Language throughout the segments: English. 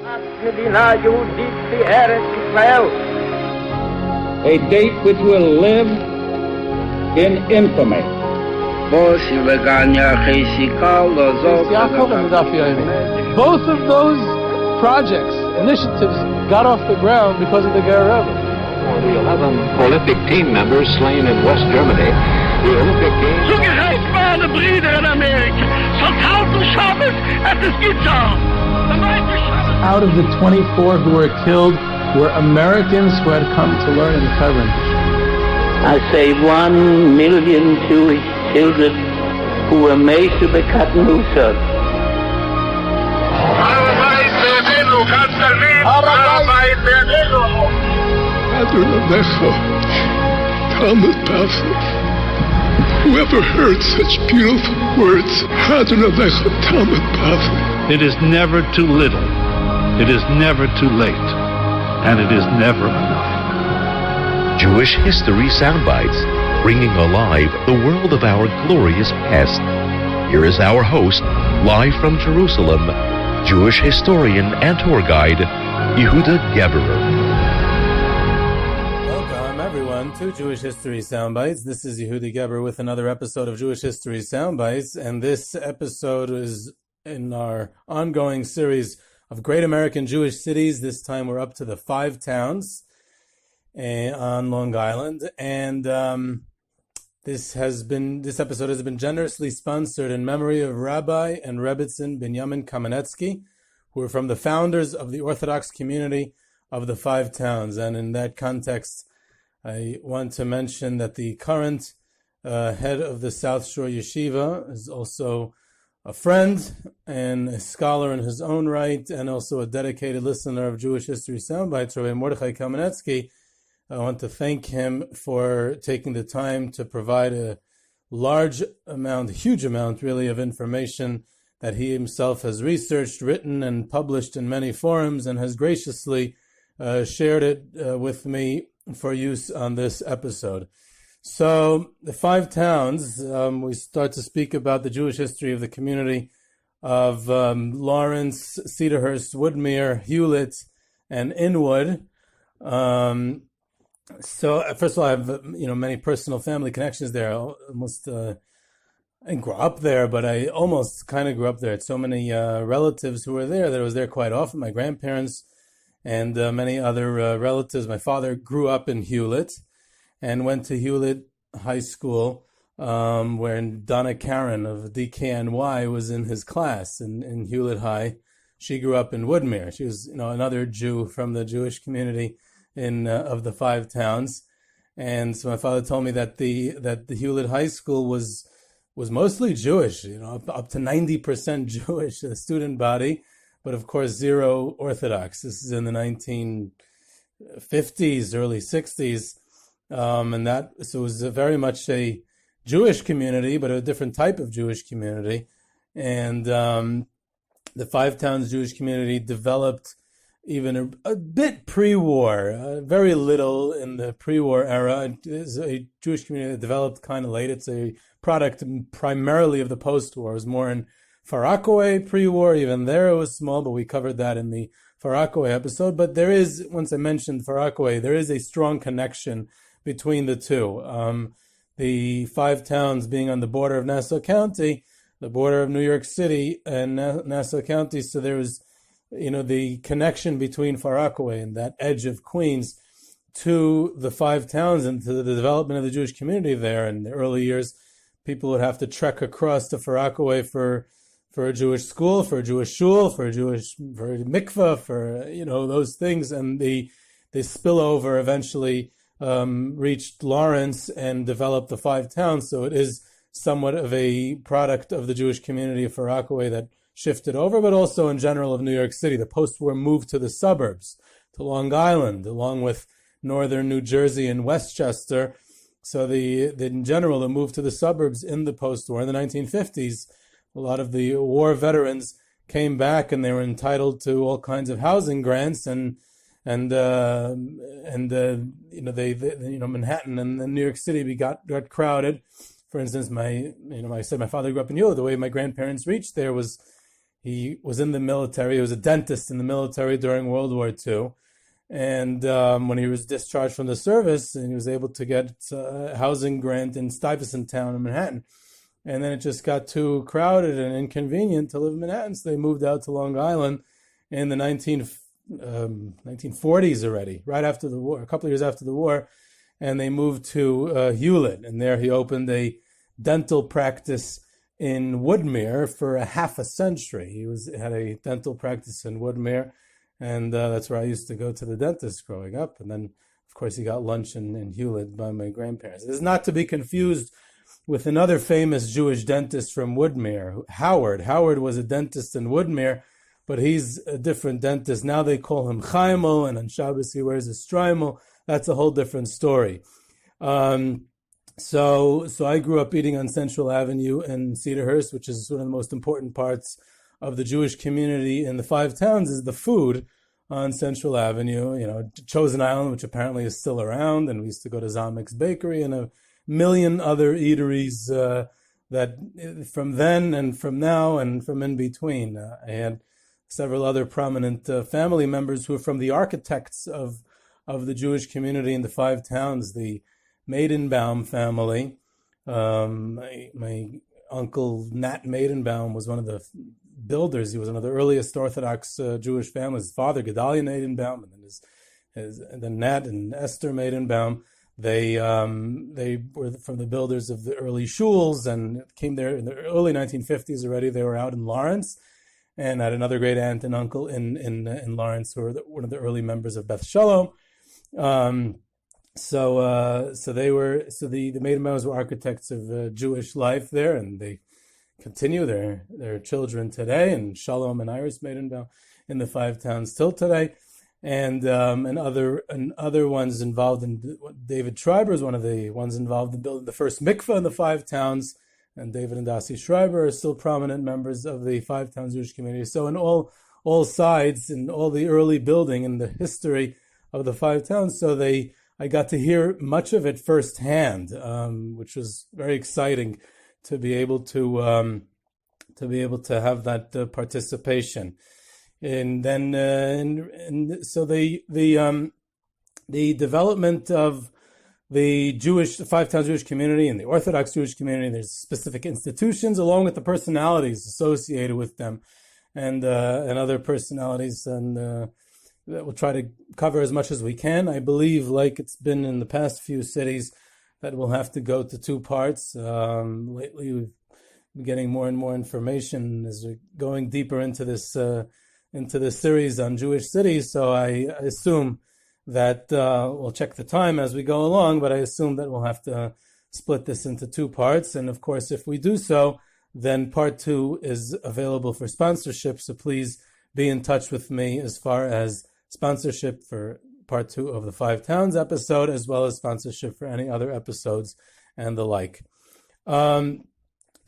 A date which will live in infamy. Both of those projects, initiatives, got off the ground because of the Ger. For the 11 Olympic team members slain in West Germany, the Olympic Games... Zugehört waren Brüder in Amerika. Schon 1000 Shabbos at this guitar. Out of the 24 who were killed were Americans who had come to learn in Hebron. I say 1 million Jewish children who were made to be Katnusas. Whoever heard such beautiful words? It is never too little. It is never too late. And it is never enough. Jewish History Soundbites, bringing alive the world of our glorious past. Here is our host, live from Jerusalem, Jewish historian and tour guide, Yehuda Geberer. Welcome, everyone, to Jewish History Soundbites. This is Yehuda Geberer with another episode of Jewish History Soundbites, and this episode is in our ongoing series of Great American Jewish Cities. This time we're up to the 5 towns on Long Island, and this episode has been generously sponsored in memory of Rabbi and Rebbitzin Binyamin Kamenetsky, who are from the founders of the Orthodox community of the 5 towns. And in that context, I want to mention that the current head of the South Shore Yeshiva is also a friend and a scholar in his own right, and also a dedicated listener of Jewish History Soundbites, Rabbi Mordechai Kamenetsky. I want to thank him for taking the time to provide a huge amount really, of information that he himself has researched, written, and published in many forums, and has graciously shared it with me for use on this episode. So, the 5 towns, we start to speak about the Jewish history of the community of Lawrence-Cedarhurst, Woodmere, Hewlett, and Inwood. So, first of all, I have many personal family connections there. I didn't grow up there, but I almost kind of grew up there. I had so many relatives who were there that I was there quite often. My grandparents and many other relatives. My father grew up in Hewlett and went to Hewlett High School, where Donna Karen of DKNY was in his class in Hewlett High. She grew up in Woodmere. She was, another Jew from the Jewish community of the 5 towns. And so my father told me that the Hewlett High School was mostly Jewish, up to 90% Jewish, the student body, but of course 0 Orthodox. This is in the 1950s, early 60s. So it was very much a Jewish community, but a different type of Jewish community. And the 5 towns Jewish community developed even a bit pre-war, very little in the pre-war era. It is a Jewish community that developed kind of late. It's a product primarily of the post-war. It was more in Far Rockaway pre-war. Even there it was small, but we covered that in the Far Rockaway episode. But there is, once I mentioned Far Rockaway, there is a strong connection between the two. The 5 towns being on the border of Nassau County, the border of New York City and Nassau County, so there was, the connection between Far Rockaway and that edge of Queens to the 5 towns and to the development of the Jewish community there. In the early years, people would have to trek across to Far Rockaway for a Jewish school, for a Jewish shul, for a mikveh, for those things, and the spillover eventually reached Lawrence and developed the 5 towns. So it is somewhat of a product of the Jewish community of Far Rockaway that shifted over, but also in general of New York City. The post-war moved to the suburbs, to Long Island, along with northern New Jersey and Westchester. So in general, the move to the suburbs in the post-war in the 1950s, a lot of the war veterans came back and they were entitled to all kinds of housing grants and Manhattan and then New York City got crowded. For instance, I said my father grew up in Hewlett. The way my grandparents reached there was he was in the military. He was a dentist in the military during World War II. And when he was discharged from the service, and he was able to get a housing grant in Stuyvesant Town in Manhattan. And then it just got too crowded and inconvenient to live in Manhattan, so they moved out to Long Island in the 1940s already, right after the war, a couple of years after the war, and they moved to Hewlett, and there he opened a dental practice in Woodmere for a half a century. He had a dental practice in Woodmere, and that's where I used to go to the dentist growing up. And then, of course, he got lunch in Hewlett by my grandparents. This is not to be confused with another famous Jewish dentist from Woodmere, Howard. Howard was a dentist in Woodmere, but he's a different dentist. Now they call him Chaimel, and on Shabbos he wears a shtreimel. That's a whole different story. So I grew up eating on Central Avenue in Cedarhurst, which is one of the most important parts of the Jewish community in the Five Towns, is the food on Central Avenue. Chosen Island, which apparently is still around, and we used to go to Zamek's Bakery and a million other eateries that from then and from now and from in between. I had several other prominent family members who are from the architects of the Jewish community in the Five Towns, the Maidenbaum family. My uncle Nat Maidenbaum was one of the builders. He was one of the earliest Orthodox Jewish families. His father, Gedalia Maidenbaum, and then Nat and Esther Maidenbaum. They were from the builders of the early Shuls and came there in the early 1950s already. They were out in Lawrence, and had another great aunt and uncle in Lawrence who were one of the early members of Beth Shalom. The Maidenbaums were architects of Jewish life there, and they continue their children today, and Shalom and Iris Maidenbaum in the Five Towns till today. And other ones involved in David Schreiber is one of the ones involved in building the first mikveh in the Five Towns, and David and Dasi Schreiber are still prominent members of the Five Towns Jewish community. So in all sides, in all the early building and the history of the Five Towns, I got to hear much of it firsthand, which was very exciting to be able to have that participation. And then, so the development of the Five Towns Jewish community and the Orthodox Jewish community, there's specific institutions along with the personalities associated with them, and other personalities, and that we'll try to cover as much as we can. I believe, like it's been in the past few cities, that we'll have to go to two parts. Lately, we've been getting more and more information as we're going deeper into this series on Jewish cities. So I assume that we'll check the time as we go along, but I assume that we'll have to split this into two parts. And of course, if we do so, then part 2 is available for sponsorship. So please be in touch with me as far as sponsorship for part 2 of the Five Towns episode, as well as sponsorship for any other episodes and the like. So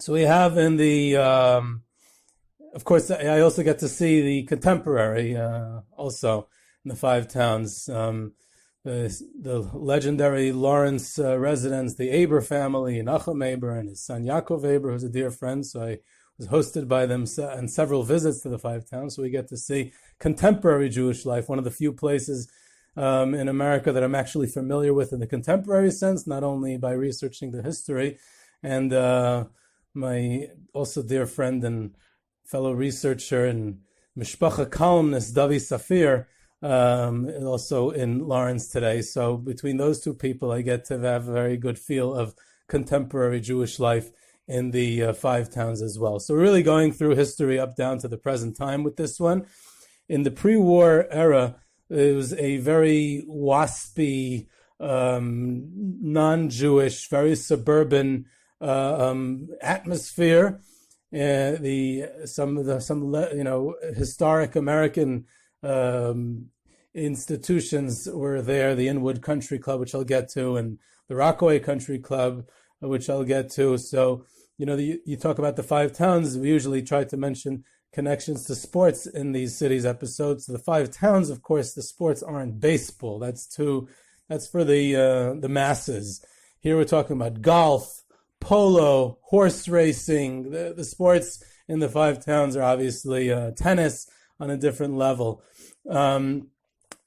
we have in the, of course, I also get to see the contemporary also in the Five Towns, the legendary Lawrence residents, the Aber family, Nochum Aber and his son Yaakov Aber, who's a dear friend. So I was hosted by them and several visits to the Five Towns. So we get to see contemporary Jewish life, one of the few places in America that I'm actually familiar with in the contemporary sense, not only by researching the history. And my also dear friend and fellow researcher and Mishpacha columnist, Davi Safir, also in Lawrence today. So between those two people, I get to have a very good feel of contemporary Jewish life in the Five Towns as well. So we're really going through history up down to the present time with this one. In the pre-war era, it was a very waspy, non-Jewish, very suburban atmosphere. Some historic American institutions were there, the Inwood Country Club, which I'll get to, and the Rockaway Country Club, which I'll get to. So, you talk about the Five Towns, we usually try to mention connections to sports in these cities episodes. So the Five Towns, of course, the sports aren't baseball. That's for the masses. Here we're talking about golf, polo, horse racing, the sports in the five towns are obviously tennis on a different level. In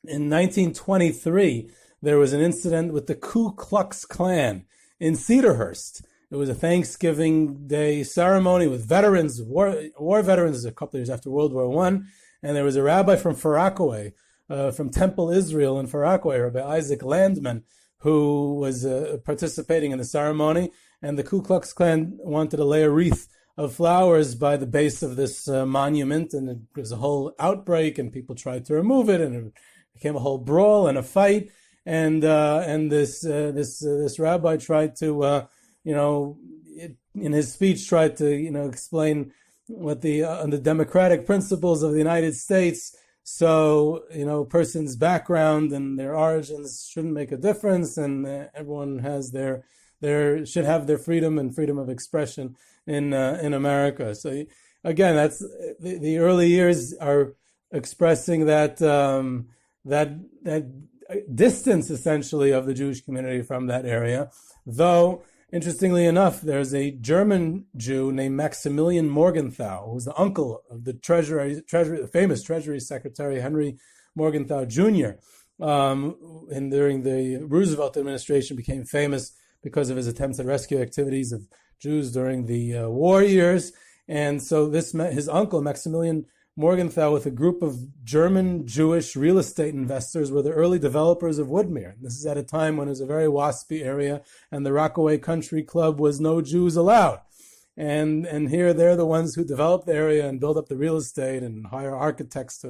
1923, there was an incident with the Ku Klux Klan in Cedarhurst. It was a Thanksgiving Day ceremony with veterans, war veterans, a couple of years after World War I. And there was a rabbi from Far Rockaway, from Temple Israel in Far Rockaway, Rabbi Isaac Landman, who was participating in the ceremony. And the Ku Klux Klan wanted to lay a wreath of flowers by the base of this monument. And there was a whole outbreak, and people tried to remove it, and it became a whole brawl and a fight. And this rabbi tried to, in his speech, tried to, explain what the democratic principles of the United States. So, person's background and their origins shouldn't make a difference, and everyone has should have their freedom and freedom of expression in America. So, again, that's the early years are expressing that distance, essentially, of the Jewish community from that area. Though, interestingly enough, there's a German Jew named Maximilian Morgenthau, who was the uncle of the famous Treasury Secretary Henry Morgenthau Jr., and during the Roosevelt administration became famous because of his attempts at rescue activities of Jews during the war years. And so his uncle, Maximilian Morgenthau, with a group of German Jewish real estate investors, were the early developers of Woodmere. This is at a time when it was a very waspy area, and the Rockaway Country Club was no Jews allowed. And here they're the ones who develop the area and build up the real estate and hire architects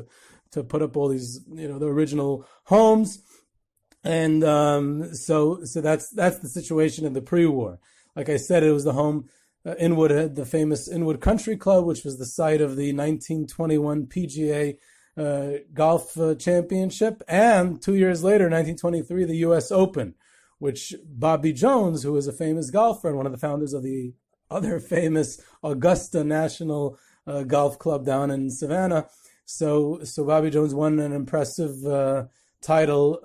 to put up all these, the original homes. And so that's the situation in the pre-war. Like I said, it was the home. Inwood had the famous Inwood Country Club, which was the site of the 1921 PGA Golf Championship, and 2 years later, 1923, the U.S. Open, which Bobby Jones, who was a famous golfer and one of the founders of the other famous Augusta National Golf Club down in Savannah. So Bobby Jones won an impressive title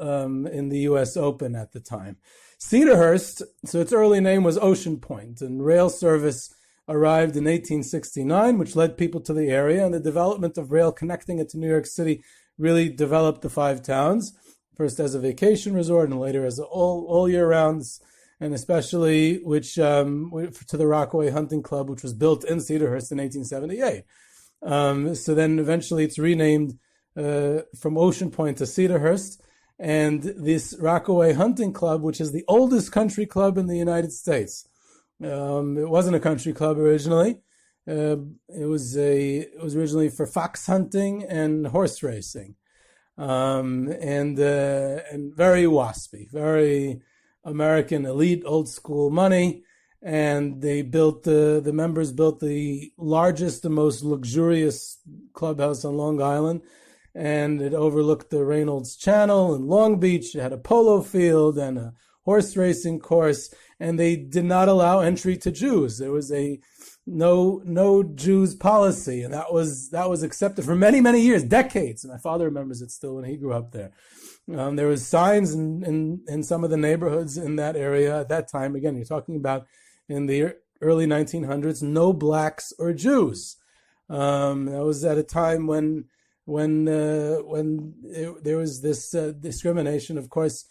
in the U.S. Open at the time. Cedarhurst, so its early name was Ocean Point, and rail service arrived in 1869, which led people to the area, and the development of rail connecting it to New York City really developed the five towns, first as a vacation resort and later as all year rounds, and especially which to the Rockaway Hunting Club, which was built in Cedarhurst in 1878. So then eventually it's renamed from Ocean Point to Cedarhurst. And this Rockaway Hunting Club, which is the oldest country club in the United States. It wasn't a country club originally. It was originally for fox hunting and horse racing, and very waspy, very American elite, old school money. And they built the members built the largest and most luxurious clubhouse on Long Island. And it overlooked the Reynolds Channel in Long Beach. It had a polo field and a horse racing course, and they did not allow entry to Jews. There was a no Jews policy, and that was accepted for many, many years, decades. And my father remembers it still when he grew up there. There was signs in some of the neighborhoods in that area at that time. Again, you're talking about in the early 1900s, no blacks or Jews. That was at a time when there was this discrimination, of course,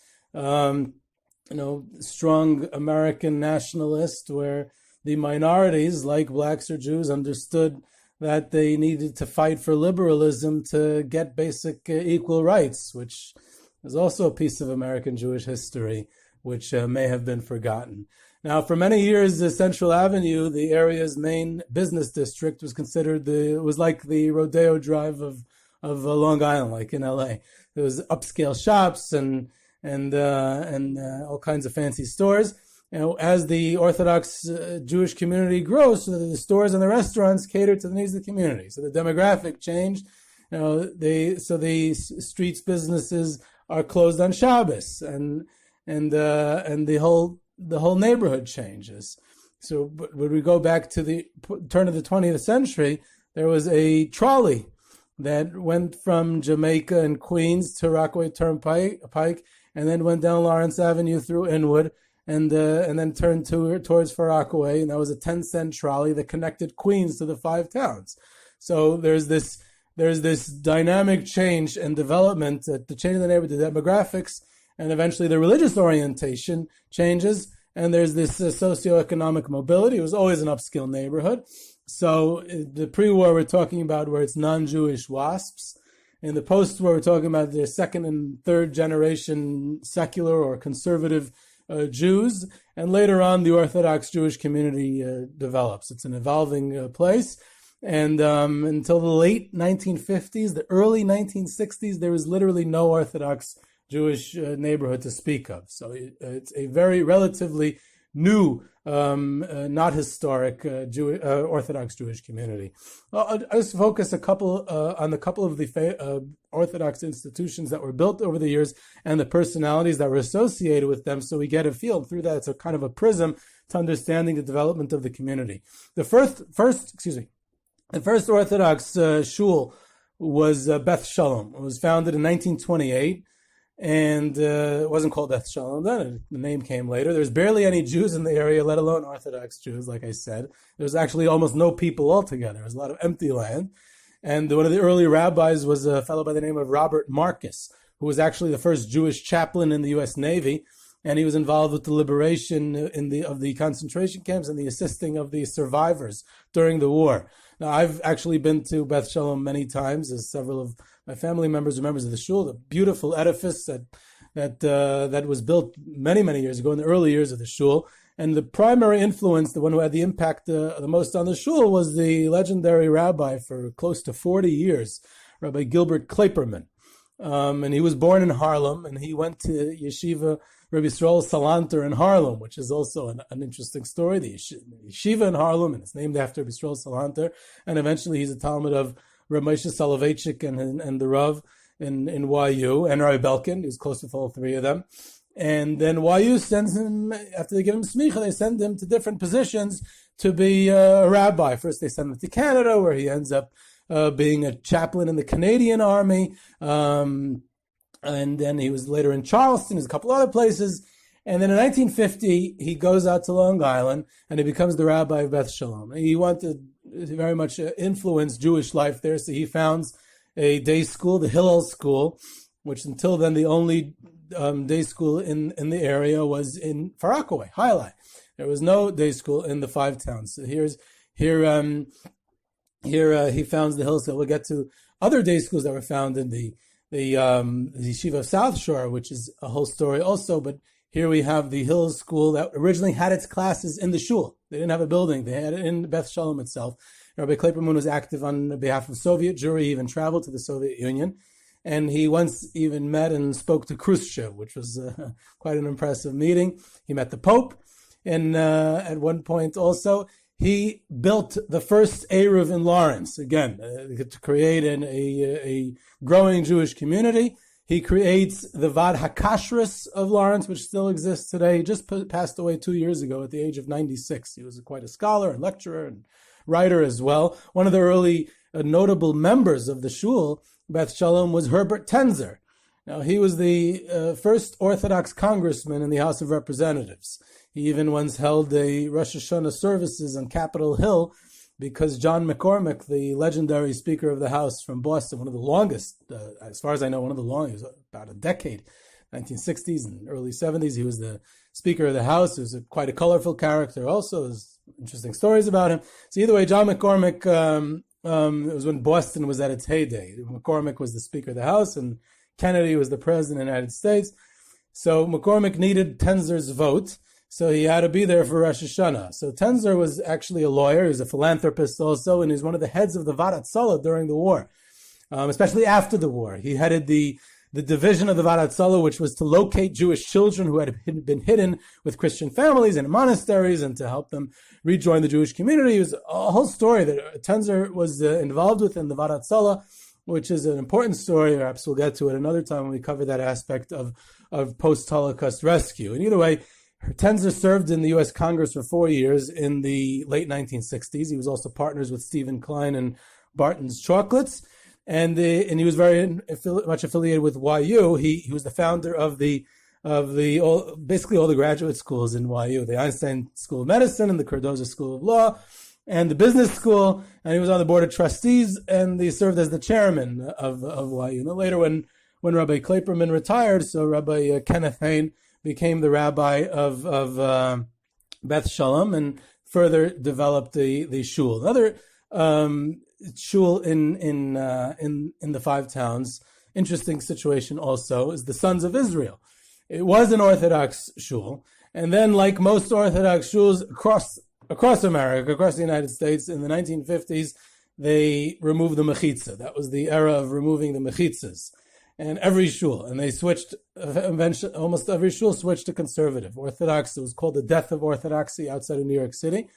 strong American nationalist, where the minorities, like blacks or Jews, understood that they needed to fight for liberalism to get basic equal rights, which is also a piece of American Jewish history, which may have been forgotten. Now, for many years, the Central Avenue, the area's main business district, was considered it was like the Rodeo Drive of Long Island, like in LA. There was upscale shops and all kinds of fancy stores. As the Orthodox Jewish community grows, so the stores and the restaurants cater to the needs of the community. So the demographic changed. The streets businesses are closed on Shabbos, and the whole neighborhood changes. So when we go back to the turn of the 20th century, there was a trolley that went from Jamaica and Queens to Rockaway Turnpike, and then went down Lawrence Avenue through Inwood, and then turned towards Far Rockaway, and that was a 10-cent trolley that connected Queens to the 5 towns. So there's this dynamic change and development, the change in the neighborhood, the demographics, and eventually the religious orientation changes, and there's this socioeconomic mobility. It was always an upscale neighborhood. So the pre-war we're talking about where it's non-Jewish WASPs. In the post-war we're talking about the second and third generation secular or conservative Jews, and later on the Orthodox Jewish community develops. It's an evolving place. And until the late 1950s, the early 1960s, there was literally no Orthodox Jewish neighborhood to speak of. So it's a very relatively new, not historic Orthodox Jewish community. I'll just focus on a couple of the Orthodox institutions that were built over the years and the personalities that were associated with them, so we get a feel through that. It's a kind of a prism to understanding the development of the community. The first Orthodox shul was Beth Shalom. It was founded in 1928, and it wasn't called Beth Shalom then. The name came later. There's barely any Jews in the area, let alone Orthodox Jews, like I said. There's actually almost no people altogether. There's a lot of empty land. And one of the early rabbis was a fellow by the name of Robert Marcus, who was actually the first Jewish chaplain in the U.S. Navy, and he was involved with the liberation of the concentration camps and the assisting of the survivors during the war. Now, I've actually been to Beth Shalom many times, as several of my family members are members of the shul. The beautiful edifice that was built many, many years ago in the early years of the shul. And the primary influence, the one who had the impact the most on the shul, was the legendary rabbi for close to 40 years, Rabbi Gilbert Klaperman. And he was born in Harlem, and he went to Yeshiva Rabbi Israel of Salanter in Harlem, which is also an interesting story. The Yeshiva in Harlem, and it's named after Rabbi Israel Salanter. And eventually he's a Talmud of Rabbi Moshe Soloveitchik and the Rav in YU, and Rabbi Belkin. He was close with all three of them. And then YU sends him, after they give him smicha, they send him to different positions to be a rabbi. First they send him to Canada, where he ends up being a chaplain in the Canadian Army. And then he was later in Charleston, there's a couple other places. And then in 1950, he goes out to Long Island and he becomes the rabbi of Beth Shalom. He wanted to very much influence Jewish life there, so he founds a day school, the Hillel School, which until then the only day school in the area was in Far Rockaway, Hewlett. There was no day school in the 5 towns. So here he founds the Hillel School. We'll get to other day schools that were founded in the Yeshiva of South Shore, which is a whole story also. But here we have the Hillel School that originally had its classes in the shul. They didn't have a building. They had it in Beth Shalom itself. Rabbi Klaperman was active on behalf of Soviet Jewry. He even traveled to the Soviet Union. And he once even met and spoke to Khrushchev, which was quite an impressive meeting. He met the Pope. And at one point also, he built the first eruv in Lawrence, again, to create a growing Jewish community. He creates the Vad HaKashrus of Lawrence, which still exists today. He just passed away 2 years ago at the age of 96. He was quite a scholar and lecturer and writer as well. One of the early notable members of the shul, Beth Shalom, was Herbert Tenzer. Now, he was the first Orthodox congressman in the House of Representatives. He even once held a Rosh Hashanah services on Capitol Hill because John McCormick, the legendary Speaker of the House from Boston, one of the longest, as far as I know, one of the longest, about a decade, 1960s and early 70s, he was the Speaker of the House. He was quite a colorful character also. There's interesting stories about him. So either way, John McCormick, it was when Boston was at its heyday. McCormick was the Speaker of the House and Kennedy was the President of the United States. So McCormick needed Tenzer's vote. So he had to be there for Rosh Hashanah. So Tenzer was actually a lawyer. He was a philanthropist also, and he was one of the heads of the Vadat Salah during the war, especially after the war. He headed the division of the Vadat Salah, which was to locate Jewish children who had been hidden with Christian families and monasteries and to help them rejoin the Jewish community. It was a whole story that Tenzer was involved with in the Vadat Salah, which is an important story. Perhaps we'll get to it another time when we cover that aspect of post-Holocaust rescue. And either way, Tenzer served in the U.S. Congress for 4 years in the late 1960s. He was also partners with Stephen Klein and Barton's Chocolates, and he was very much affiliated with YU. He was the founder of the basically all the graduate schools in YU, the Einstein School of Medicine and the Cardozo School of Law and the Business School, and he was on the board of trustees, and he served as the chairman of YU. And later, when Rabbi Klaperman retired, so Rabbi Kenneth Hain became the rabbi of Beth Shalom and further developed the shul. Another shul in the Five Towns, interesting situation also, is the Sons of Israel. It was an Orthodox shul, and then, like most Orthodox shuls across America, across the United States, in the 1950s, they removed the mechitza. That was the era of removing the mechitzas. And every shul, and they switched, eventually, almost every shul switched to conservative. Orthodox, it was called the death of orthodoxy outside of New York City.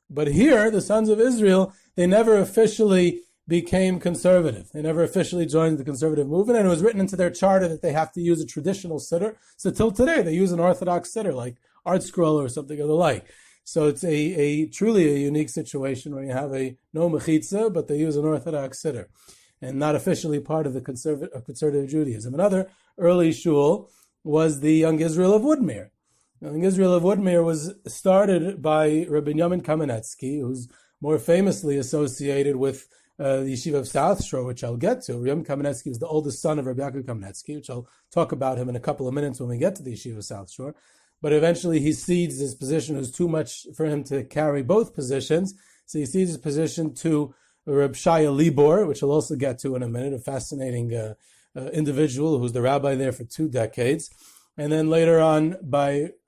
But here, the Sons of Israel, they never officially became conservative. They never officially joined the conservative movement, and it was written into their charter that they have to use a traditional siddur. So till today, they use an Orthodox siddur, like Art Scroll or something of the like. So it's a truly a unique situation where you have no mechitza, but they use an Orthodox siddur, and not officially part of the conservative Judaism. Another early shul was the Young Israel of Woodmere. The Young Israel of Woodmere was started by Rav Binyamin Kamenetsky, who's more famously associated with the Yeshiva of South Shore, which I'll get to. Rav Binyamin Kamenetsky was the oldest son of Rav Yaakov Kamenetsky, which I'll talk about him in a couple of minutes when we get to the Yeshiva of South Shore. But eventually he cedes his position. It was too much for him to carry both positions, so he cedes his position to Reb Shya Lebor, which I'll also get to in a minute, a fascinating individual who's the rabbi there for 2 decades. And then later on,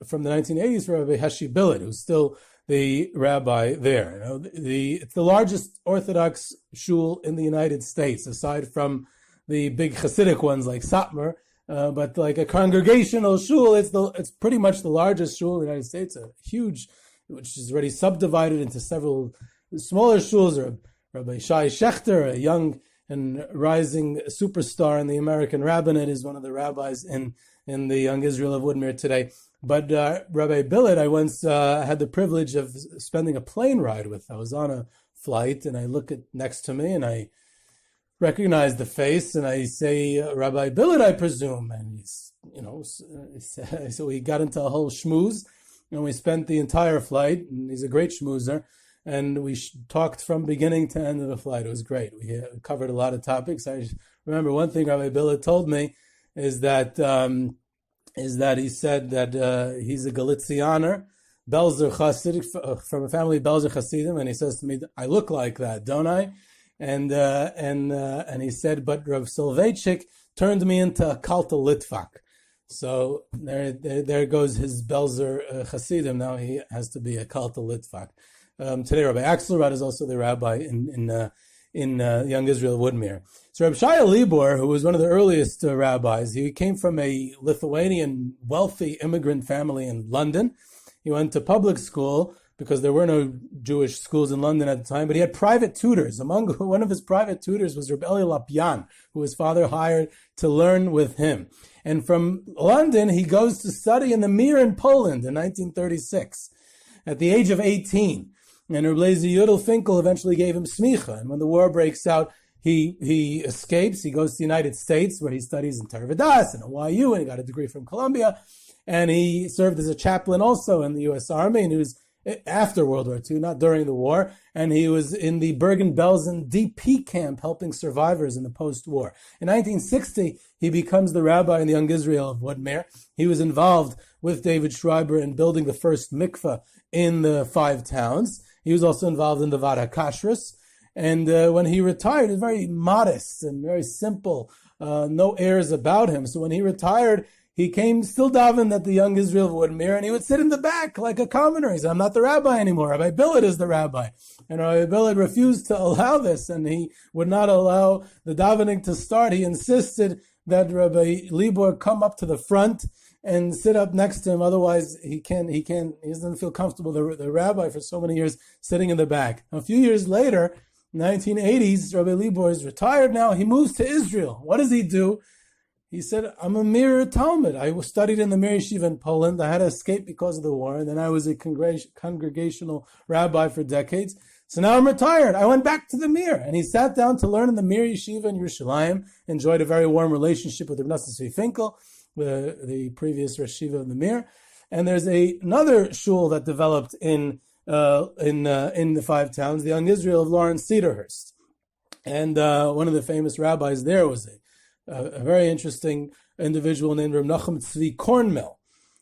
from the 1980s, for Rabbi Hewlett, who's still the rabbi there. It's the largest Orthodox shul in the United States, aside from the big Hasidic ones like Satmar. But like a congregational shul, it's pretty much the largest shul in the United States, a huge, which is already subdivided into several smaller shuls. Rabbi Shai Shechter, a young and rising superstar in the American rabbinate, is one of the rabbis in the Young Israel of Woodmere today. But Rabbi Billet, I once had the privilege of spending a plane ride with. I was on a flight, and I look next to me, and I recognize the face, and I say, Rabbi Billet, I presume. And he's, so we got into a whole schmooze, and we spent the entire flight, and he's a great schmoozer. And we talked from beginning to end of the flight. It was great. We covered a lot of topics. I remember one thing Rabbi Billet told me is that he said that he's a Galicianer, Belzer Chassid, from a family of Belzer Chassidim, and he says to me, "I look like that, don't I?" And he said, "But Rav Soloveitchik turned me into a Kalta Litvak." So there goes his Belzer Chassidim. Now he has to be a Kalta Litvak. Today, Rabbi Axelrod is also the rabbi in Young Israel of Woodmere. So Rabbi Shya Lebor, who was one of the earliest rabbis, he came from a Lithuanian wealthy immigrant family in London. He went to public school because there were no Jewish schools in London at the time, but he had private tutors. Among one of his private tutors was Rabbi Eli Lapyan, who his father hired to learn with him. And from London, he goes to study in the Mir in Poland in 1936 at the age of 18. And Rabbi Yudel Finkel eventually gave him smicha. And when the war breaks out, he escapes. He goes to the United States, where he studies in Tervadas and at YU, and he got a degree from Columbia. And he served as a chaplain also in the U.S. Army, and he was after World War II, not during the war. And he was in the Bergen-Belsen DP camp helping survivors in the post-war. In 1960, he becomes the rabbi in the Young Israel of Woodmere. He was involved with David Schreiber in building the first mikveh in the Five Towns. He was also involved in the Vada Kashrus. And when he retired, he was very modest and very simple, no airs about him. So when he retired, he came still daven at the Young Israel of Woodmere, and he would sit in the back like a commoner. He said, "I'm not the rabbi anymore. Rabbi Billet is the rabbi." And Rabbi Billet refused to allow this, and he would not allow the davening to start. He insisted that Rabbi Lebor come up to the front and sit up next to him. Otherwise, he doesn't feel comfortable, the rabbi, for so many years, sitting in the back. A few years later, 1980s, Rabbi Lebor is retired now. He moves to Israel. What does he do? He said, "I'm a Mir Talmud. I studied in the Mir Yeshiva in Poland. I had to escape because of the war. And then I was a congregational rabbi for decades. So now I'm retired. I went back to the Mir." And he sat down to learn in the Mir Yeshiva in Yerushalayim, enjoyed a very warm relationship with Rav Tzvi Finkel. the previous Yeshiva of Woodmere. And there's another shul that developed in the five towns, the young Israel of Lawrence-Cedarhurst. And one of the famous rabbis there was a very interesting individual named Nochum Tzvi Kornmehl.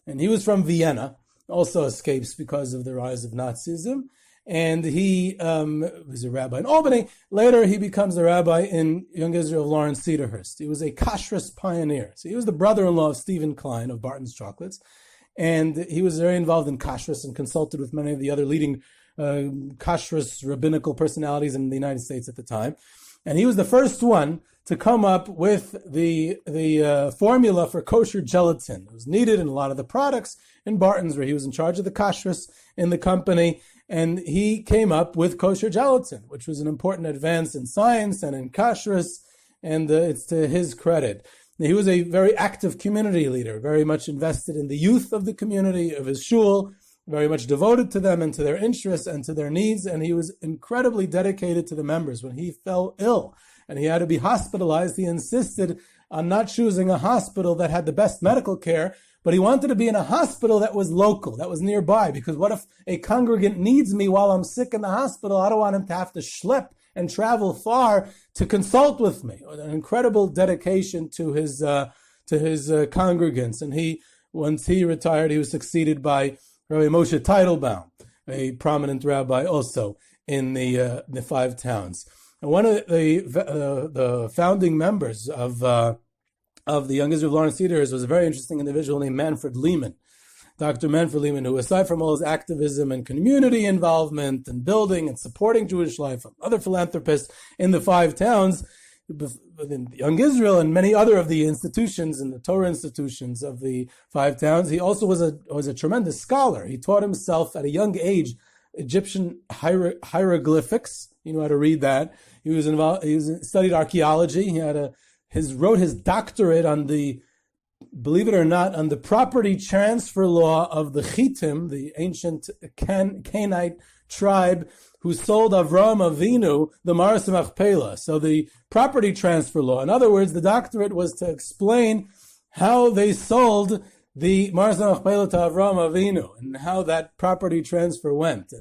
And he was from Vienna, also escapes because of the rise of Nazism. And he was a rabbi in Albany. Later, he becomes a rabbi in young Israel of Lawrence-Cedarhurst. He was a kashrus pioneer. So he was the brother-in-law of Stephen Klein of Barton's Chocolates. And he was very involved in kashrus and consulted with many of the other leading kashrus rabbinical personalities in the United States at the time. And he was the first one to come up with the formula for kosher gelatin. It was needed in a lot of the products in Barton's, where he was in charge of the kashrus in the company. And he came up with kosher gelatin, which was an important advance in science and in kashrus, and it's to his credit. He was a very active community leader, very much invested in the youth of the community, of his shul, very much devoted to them and to their interests and to their needs, and he was incredibly dedicated to the members. When he fell ill and he had to be hospitalized, he insisted on not choosing a hospital that had the best medical care, but he wanted to be in a hospital that was local, that was nearby, because what if a congregant needs me while I'm sick in the hospital? I don't want him to have to schlep and travel far to consult with me. An incredible dedication to his congregants. And once he retired, he was succeeded by Rabbi Moshe Teitelbaum, a prominent rabbi also in the five towns. And one of the founding members of the Young Israel of Lawrence-Cedarhurst was a very interesting individual named Manfred Lehman. Dr. Manfred Lehman, who aside from all his activism and community involvement and building and supporting Jewish life, other philanthropists in the five towns, within Young Israel and many other of the institutions and the Torah institutions of the five towns, he also was a tremendous scholar. He taught himself at a young age Egyptian hieroglyphics. You know how to read that. He was involved. He studied archaeology. He wrote his doctorate on believe it or not, on the property transfer law of the Chitim, the ancient Canaanite tribe who sold Avraham Avinu the Maras Machpelah. So the property transfer law. In other words, the doctorate was to explain how they sold the Maras Machpelah to Avraham Avinu and how that property transfer went.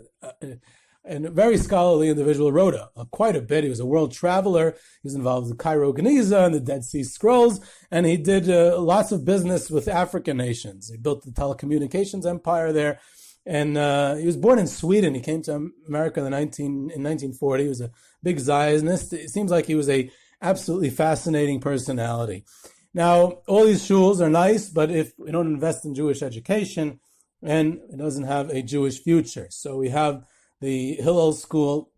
And a very scholarly individual, wrote quite a bit. He was a world traveler. He was involved with the Cairo Geniza and the Dead Sea Scrolls, and he did lots of business with African nations. He built the telecommunications empire there, and he was born in Sweden. He came to America in 1940. He was a big Zionist. It seems like he was a absolutely fascinating personality. Now, all these shuls are nice, but if we don't invest in Jewish education, then it doesn't have a Jewish future. So we have the Hillel School,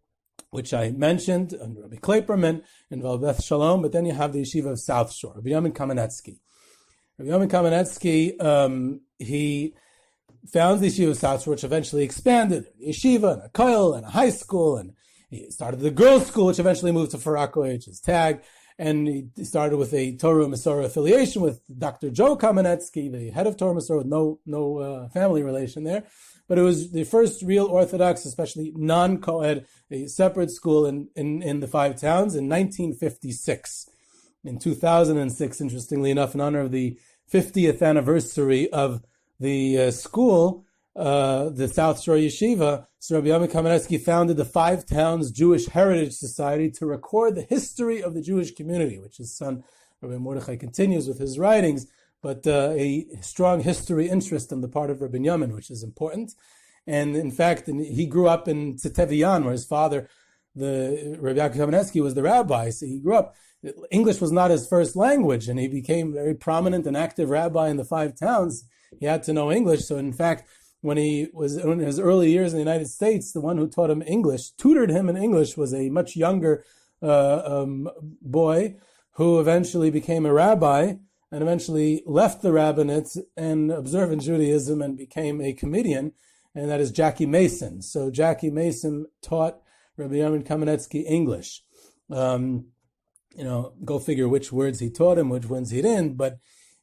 which I mentioned, under Rabbi Klaperman, involved Beth Shalom, but then you have the Yeshiva of South Shore, Rav Binyamin Kamenetsky. Rav Binyamin Kamenetsky, he founded the Yeshiva of South Shore, which eventually expanded, a yeshiva, and a koil, and a high school, and he started the girls' school, which eventually moved to Farakoi, which is Tag, and he started with a Torah Masorah affiliation with Dr. Joe Kamenetsky, the head of Torah Masorah, with no family relation there. But it was the first real Orthodox, especially non-Coed, a separate school in the five towns in 1956. In 2006, interestingly enough, in honor of the 50th anniversary of the school, the South Shore Yeshiva, Sir Rabbi Binyamin Kamenetsky founded the Five Towns Jewish Heritage Society to record the history of the Jewish community, which his son, Rabbi Mordechai, continues with his writings, but a strong history interest on the part of Rabbi Binyamin, which is important. And in fact, he grew up in Titevian, where his father, the Rabbi Kamenetsky, was the rabbi. So he grew up, English was not his first language, and he became a very prominent and active rabbi in the five towns. He had to know English. So in fact, when he was in his early years in the United States, the one who taught him English, tutored him in English, was a much younger boy who eventually became a rabbi, and eventually left the rabbinate and observant Judaism and became a comedian, and that is Jackie Mason. So Jackie Mason taught Rabbi Binyamin Kamenetsky English. Go figure which words he taught him, which ones he didn't, but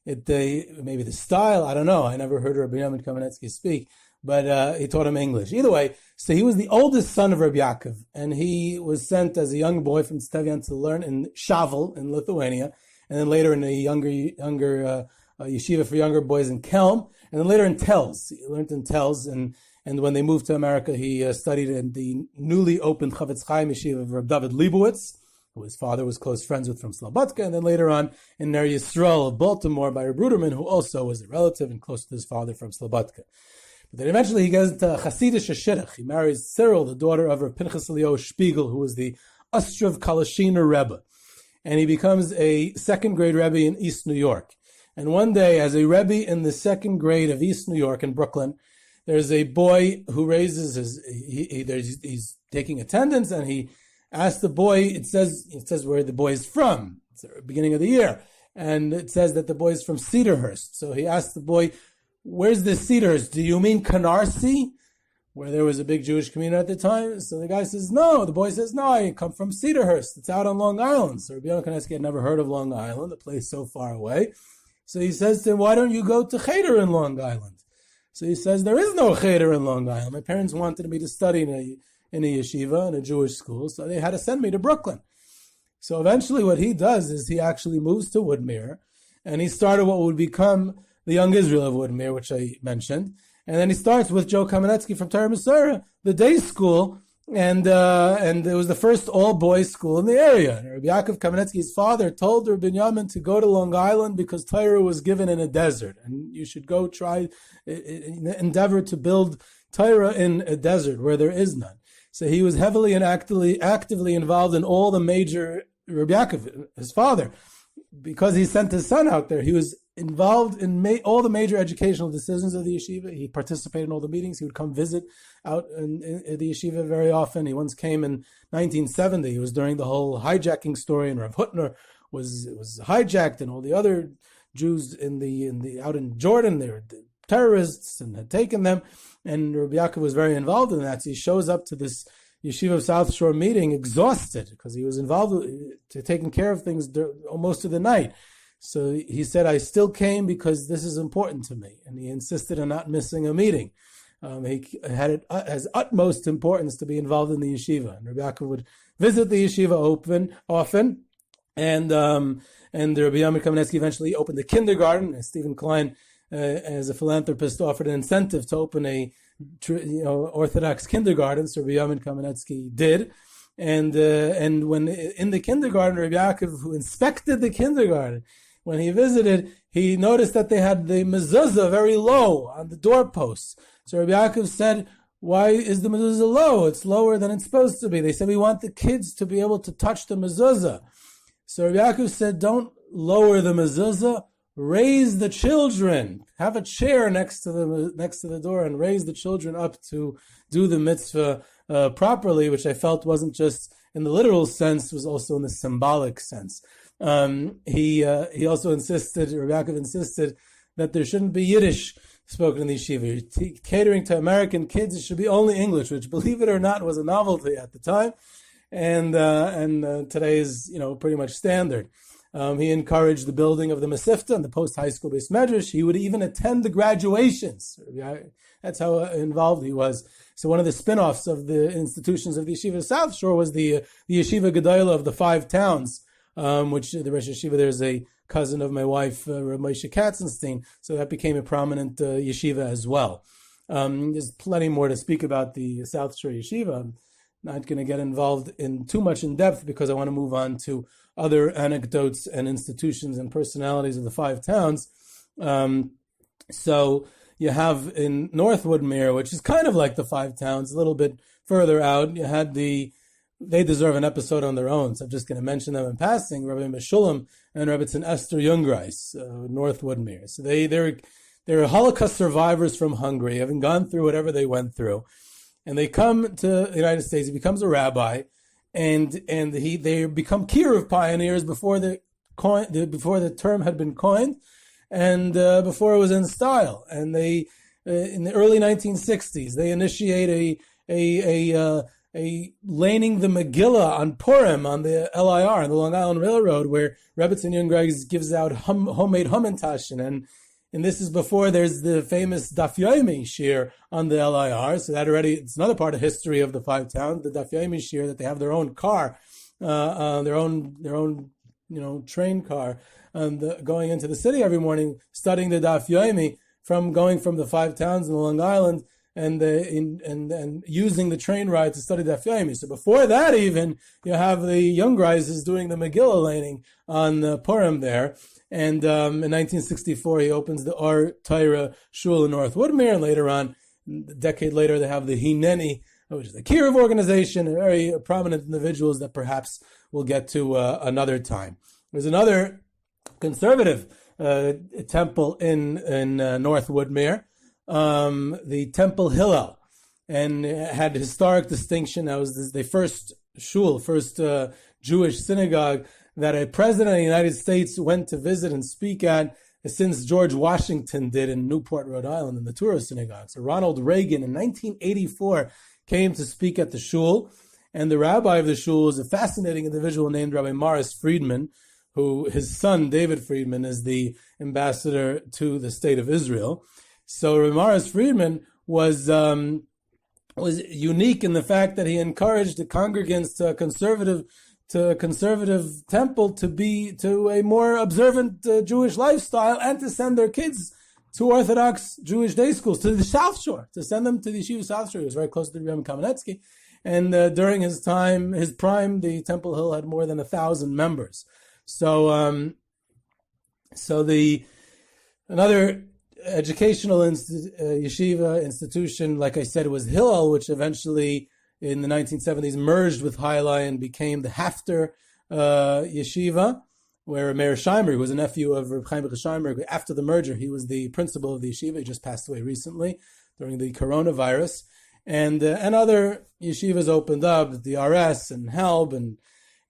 maybe the style, I don't know. I never heard Rabbi Binyamin Kamenetsky speak, but he taught him English. Either way, so he was the oldest son of Rabbi Yaakov, and he was sent as a young boy from Stevian to learn in Shavel in Lithuania, and then later in a younger yeshiva for younger boys in Kelm, and then later in Telz. He learned in Telz, and when they moved to America, he studied in the newly opened Chavetz Chaim Yeshiva of Reb David Leibowitz, who his father was close friends with from Slobodka, and then later on in Ner Yisrael of Baltimore by Reb Ruderman, who also was a relative and close to his father from Slobodka. But then eventually he goes to Hasidish Shidduch. He marries Cyril, the daughter of Reb Pinchas Eliyahu Spiegel, who was the Ostrov Kalashiner Rebbe. And he becomes a second grade Rebbe in East New York. And one day, as a Rebbe in the second grade of East New York in Brooklyn, there's a boy who raises he's taking attendance, and he asks the boy, it says where the boy is from. It's the beginning of the year. And it says that the boy is from Cedarhurst. So he asks the boy, where's the Cedarhurst? Do you mean Canarsie, where there was a big Jewish community at the time? So the guy says, no. The boy says, no, I come from Cedarhurst. It's out on Long Island. So Rav Binyamin Kamenetsky had never heard of Long Island, a place so far away. So he says to him, why don't you go to Cheder in Long Island? So he says, there is no Cheder in Long Island. My parents wanted me to study in a yeshiva, in a Jewish school, so they had to send me to Brooklyn. So eventually what he does is he actually moves to Woodmere, and he started what would become the Young Israel of Woodmere, which I mentioned. And then he starts with Joe Kamenetsky from Torah Messiah, the day school, and it was the first all-boys school in the area. And Rabbi Yaakov Kamenetsky's father told Rabbi Binyamin to go to Long Island because Torah was given in a desert, and you should go try, endeavor to build Torah in a desert where there is none. So he was heavily and actively involved in all the major, Rabbi Yaakov, his father, because he sent his son out there. He was involved in all the major educational decisions of the yeshiva. He participated in all the meetings. He would come visit out in the yeshiva very often. He once came in 1970. It was during the whole hijacking story, and Rav Hutner was hijacked, and all the other Jews out in Jordan, they were terrorists and had taken them. And Rabbi Yaakov was very involved in that. So he shows up to this Yeshiva of South Shore meeting exhausted because he was involved to taking care of things most of the night. So he said, I still came because this is important to me. And he insisted on not missing a meeting. He had it as utmost importance to be involved in the yeshiva. And Rabbi Yaakov would visit the yeshiva often. And Rabbi Binyamin Kamenetsky eventually opened the kindergarten. And Stephen Klein, as a philanthropist, offered an incentive to open a Orthodox kindergarten. So Rabbi Binyamin Kamenetsky did. And when in the kindergarten, Rabbi Yaakov, who inspected the kindergarten, when he visited, he noticed that they had the mezuzah very low on the doorposts. So Rabbi Yaakov said, why is the mezuzah low? It's lower than it's supposed to be. They said, we want the kids to be able to touch the mezuzah. So Rabbi Yaakov said, don't lower the mezuzah, raise the children. Have a chair next to the door and raise the children up to do the mitzvah properly, which I felt wasn't just in the literal sense, was also in the symbolic sense. He also insisted, Rabbi Yaakov insisted, that there shouldn't be Yiddish spoken in the yeshiva. Catering to American kids, it should be only English, which, believe it or not, was a novelty at the time, and today is pretty much standard. He encouraged the building of the Masifta and the post-high school based medrash. He would even attend the graduations. That's how involved he was. So one of the spin-offs of the institutions of the Yeshiva of South Shore was the Yeshiva Gedolah of the 5 towns, which the Rosh Yeshiva, there's a cousin of my wife, Rav Moshe Katzenstein, so that became a prominent yeshiva as well. There's plenty more to speak about the South Shore Yeshiva. I'm not going to get involved in too much in depth because I want to move on to other anecdotes and institutions and personalities of the 5 towns. So you have in North Woodmere, which is kind of like the 5 towns, a little bit further out, you had they deserve an episode on their own, so I'm just going to mention them in passing, Rabbi Beth Shalom and Rabbi Esther Jungreis, North Woodmere. So they're Holocaust survivors from Hungary, having gone through whatever they went through. And they come to the United States, he becomes a rabbi, and they become kiruv pioneers before the term had been coined, and before it was in style. And they in the early 1960s they initiate a laning the Megillah on Purim on the LIR, on the Long Island Railroad, where Rebbetzin Jungreis gives out homemade Hamantaschen, and this is before there's the famous Daf Yomi shir on the LIR. So that already, it's another part of history of the 5 towns, the Daf Yomi shir, that they have their own car, their own train car, and going into the city every morning, studying the Daf Yomi, going from the 5 towns in Long Island, and using the train ride to study Daf Yomi. So before that, even you have the young guys doing the Megillah laning on Purim there. And in 1964, he opens the Or Torah Shul in North Woodmere. And later on, a decade later, they have the Hineni, which is the Kiruv organization, and very prominent individuals that perhaps we'll get to another time. There's another conservative temple in North Woodmere, the Temple Hillel, and it had historic distinction. That was the first shul, first Jewish synagogue that a president of the United States went to visit and speak at, since George Washington did in Newport, Rhode Island, in the Touro Synagogue. So Ronald Reagan in 1984 came to speak at the shul, and the rabbi of the shul was a fascinating individual named Rabbi Morris Friedman, who his son David Friedman is the ambassador to the state of Israel. So Rabbi Morris Friedman was unique in the fact that he encouraged the congregants to a conservative temple to a more observant Jewish lifestyle, and to send their kids to Orthodox Jewish day schools, to the South Shore, to send them to the Yeshiva of South Shore. He was very close to Rav Binyamin Kamenetsky. And during his prime, the Temple Hill had more than 1,000 members. So another educational yeshiva institution, like I said, was Hillel, which eventually in the 1970s merged with Hillel and became the Hafter Yeshiva, where Meir Scheinberg, who was a nephew of Reb Chaim Scheinberg, after the merger, he was the principal of the yeshiva. He just passed away recently during the coronavirus. And other yeshivas opened up, the RS and Helb, and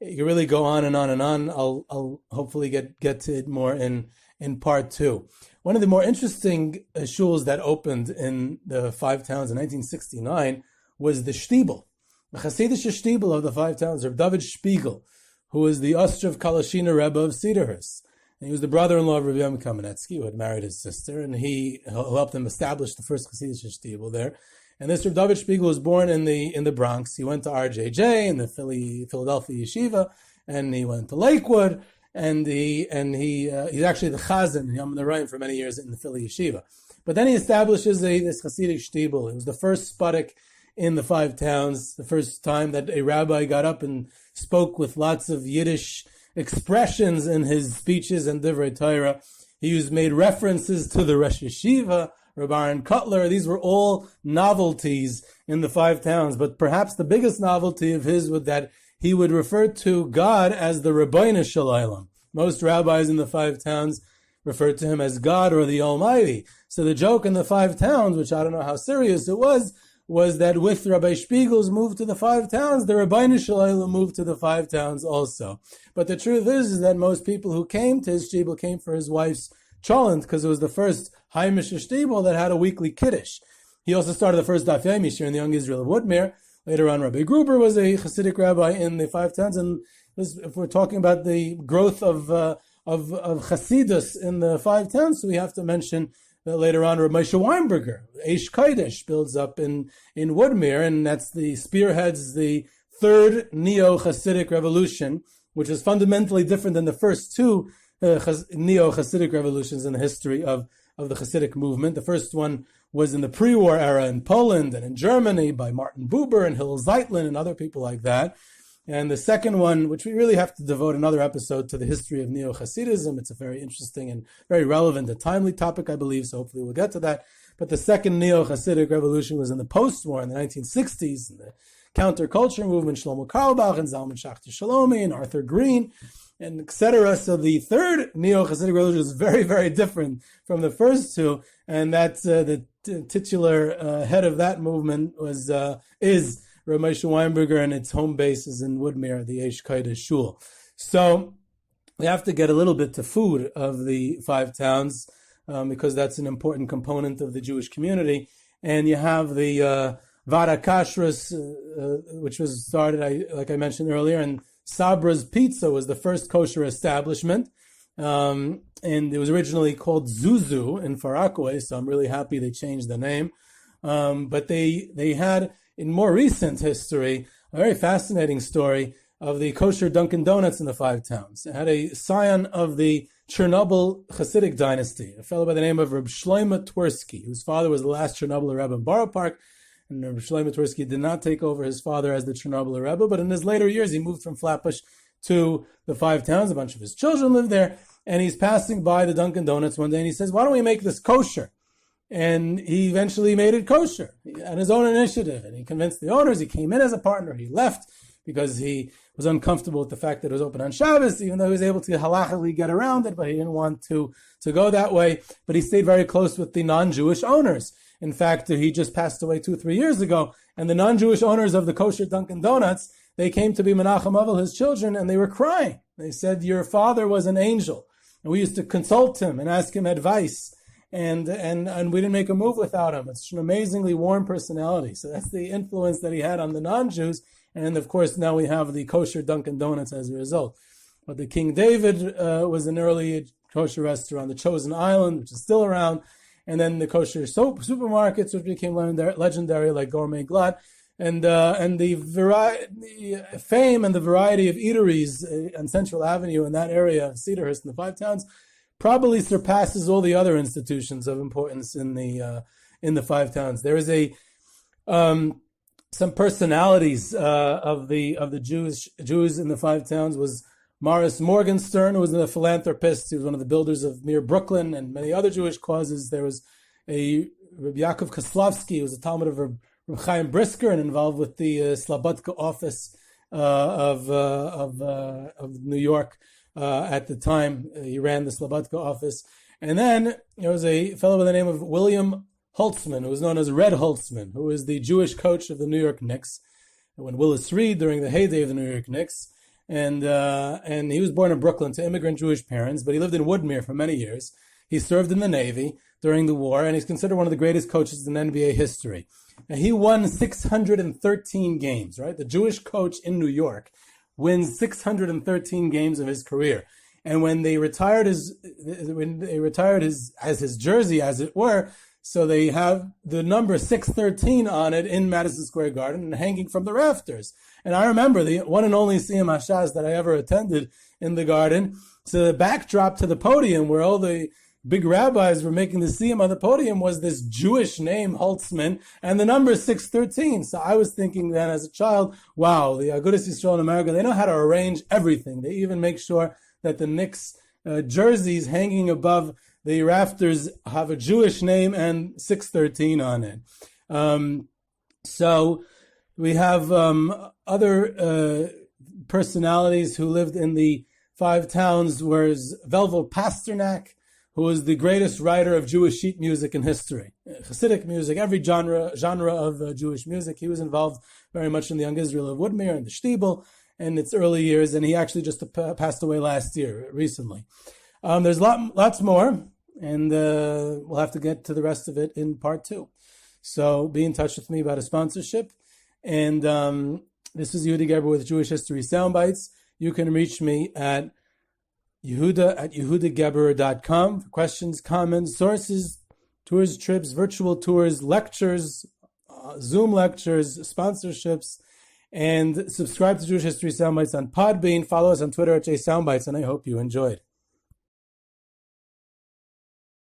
you can really go on and on and on. I'll hopefully get to it more in part 2. One of the more interesting shuls that opened in the 5 towns in 1969 was the Stiebel, the Hasidic Stiebel of the 5 towns, Reb David Spiegel, who was the Ostrov Kalashina Rebbe of Cedarhurst. And he was the brother-in-law of Rav Binyamin Kamenetsky, who had married his sister, and he helped him establish the first Hasidic Stiebel there. And this Reb David Spiegel was born in the Bronx. He went to RJJ in the Philadelphia Yeshiva, and he went to Lakewood, and he's actually the Chazan, Yom Narayim, for many years in the Philly Yeshiva. But then he establishes this Hasidic Stiebel. It was the first Spudik in the 5 towns, the first time that a rabbi got up and spoke with lots of Yiddish expressions in his speeches and Divrei Torah. He made references to the Rosh Yeshiva, Reb Aaron Kotler. These were all novelties in the 5 towns, but perhaps the biggest novelty of his was that he would refer to God as the Rabbeinu Shalom. Most rabbis in the 5 towns referred to him as God or the Almighty. So the joke in the 5 towns, which I don't know how serious it was that with Rabbi Spiegel's move to the 5 towns, the Rabbeinu Shalom moved to the 5 towns also. But the truth is that most people who came to his Stiebel came for his wife's cholent, because it was the first Haimish Stiebel that had a weekly Kiddush. He also started the first Daf Yomi here in the young Israel of Woodmere. Later on, Rabbi Gruber was a Hasidic rabbi in the 5 towns, and if we're talking about the growth of Hasidus in the 5 towns, so we have to mention that later on, Rabbi Moshe Weinberger, Eish Kodesh, builds up in Woodmere, and that's spearheads the 3rd Neo-Hasidic revolution, which is fundamentally different than the first 2 Neo-Hasidic revolutions in the history of the Hasidic movement. The first one was in the pre-war era in Poland and in Germany by Martin Buber and Hillel Zeitlin and other people like that. And the second one, which we really have to devote another episode to, the history of Neo-Hasidism. It's a very interesting and very relevant and timely topic, I believe, so hopefully we'll get to that. But the second Neo-Hasidic revolution was in the post-war in the 1960s, in the counterculture movement, Shlomo Carlebach and Zalman Schachter Shalomi and Arthur Green, and etc. So the third Neo-Hasidic revolution is very, very different from the first 2, and that's the titular head of that movement is Rav Moshe Weinberger, and its home base is in Woodmere, the Eish Kodesh Shul. So we have to get a little bit to food of the 5 towns, because that's an important component of the Jewish community. And you have the Vada Kashrus, which was started, like I mentioned earlier, and Sabra's Pizza was the first kosher establishment. And it was originally called Zuzu in Far Rockaway, so I'm really happy they changed the name. But they had, in more recent history, a very fascinating story. of the kosher Dunkin' Donuts in the Five Towns. It had a scion of the Chernobyl Hasidic dynasty, a fellow by the name of Reb Shlomo Twersky, whose father was the last Chernobyl Rebbe in Borough Park. And Reb Shlomo Twersky did not take over his father as the Chernobyl Rebbe, but in his later years, he moved from Flatbush to the Five Towns. A bunch of his children lived there, and he's passing by the Dunkin' Donuts one day, and he says, why don't we make this kosher? And he eventually made it kosher on his own initiative, and he convinced the owners. He came in as a partner. He left because he was uncomfortable with the fact that it was open on Shabbos, even though he was able to halachically get around it, but he didn't want to go that way. But he stayed very close with the non-Jewish owners. In fact, he just passed away 2-3 years ago, and the non-Jewish owners of the kosher Dunkin' Donuts, they came to be Menachem Avel, his children, and they were crying. They said, your father was an angel, and we used to consult him and ask him advice, and we didn't make a move without him. It's an amazingly warm personality. So that's the influence that he had on the non-Jews. And of course, now we have the kosher Dunkin' Donuts as a result. But the King David was an early kosher restaurant, the Chosen Island, which is still around, and then the kosher supermarkets, which became legendary, like Gourmet Glatt, and the fame and the variety of eateries on Central Avenue in that area of Cedarhurst and the Five Towns probably surpasses all the other institutions of importance in the Five Towns. There is some personalities of the Jews in the Five Towns was Morris Morgenstern, who was a philanthropist. He was one of the builders of Mere Brooklyn and many other Jewish causes. There was a Rabbi Yaakov Koslovsky, who was a Talmud of Rabbi Chaim Brisker and involved with the Slobodka office of New York at the time. He ran the Slobodka office. And then there was a fellow by the name of William Holtzman, who was known as Red Holtzman, who was the Jewish coach of the New York Knicks when Willis Reed during the heyday of the New York Knicks. And he was born in Brooklyn to immigrant Jewish parents, but he lived in Woodmere for many years. He served in the Navy during the war, and he's considered one of the greatest coaches in NBA history. And he won 613 games, right? The Jewish coach in New York wins 613 games of his career. And when they retired his jersey, as it were, so they have the number 613 on it in Madison Square Garden and hanging from the rafters. And I remember the one and only Siyum Hashaz that I ever attended in the Garden. So the backdrop to the podium where all the big rabbis were making the Siyum on the podium was this Jewish name, Holtzman, and the number 613. So I was thinking then as a child, wow, the Agudas Yisrael in America, they know how to arrange everything. They even make sure that the Knicks jerseys hanging above the rafters have a Jewish name and 613 on it. So we have other personalities who lived in the Five Towns, whereas Velvel Pasternak, who was the greatest writer of Jewish sheet music in history. Hasidic music, every genre of Jewish music. He was involved very much in the young Israel of Woodmere and the Stiebel in its early years, and he actually just passed away last year, recently. There's lots more, and we'll have to get to the rest of it in part 2. So be in touch with me about a sponsorship. And this is Yehuda Geber with Jewish History Soundbites. You can reach me at yehuda@yehudageber.com for questions, comments, sources, tours, trips, virtual tours, lectures, Zoom lectures, sponsorships, and subscribe to Jewish History Soundbites on Podbean. Follow us on Twitter at JSoundbites, and I hope you enjoyed.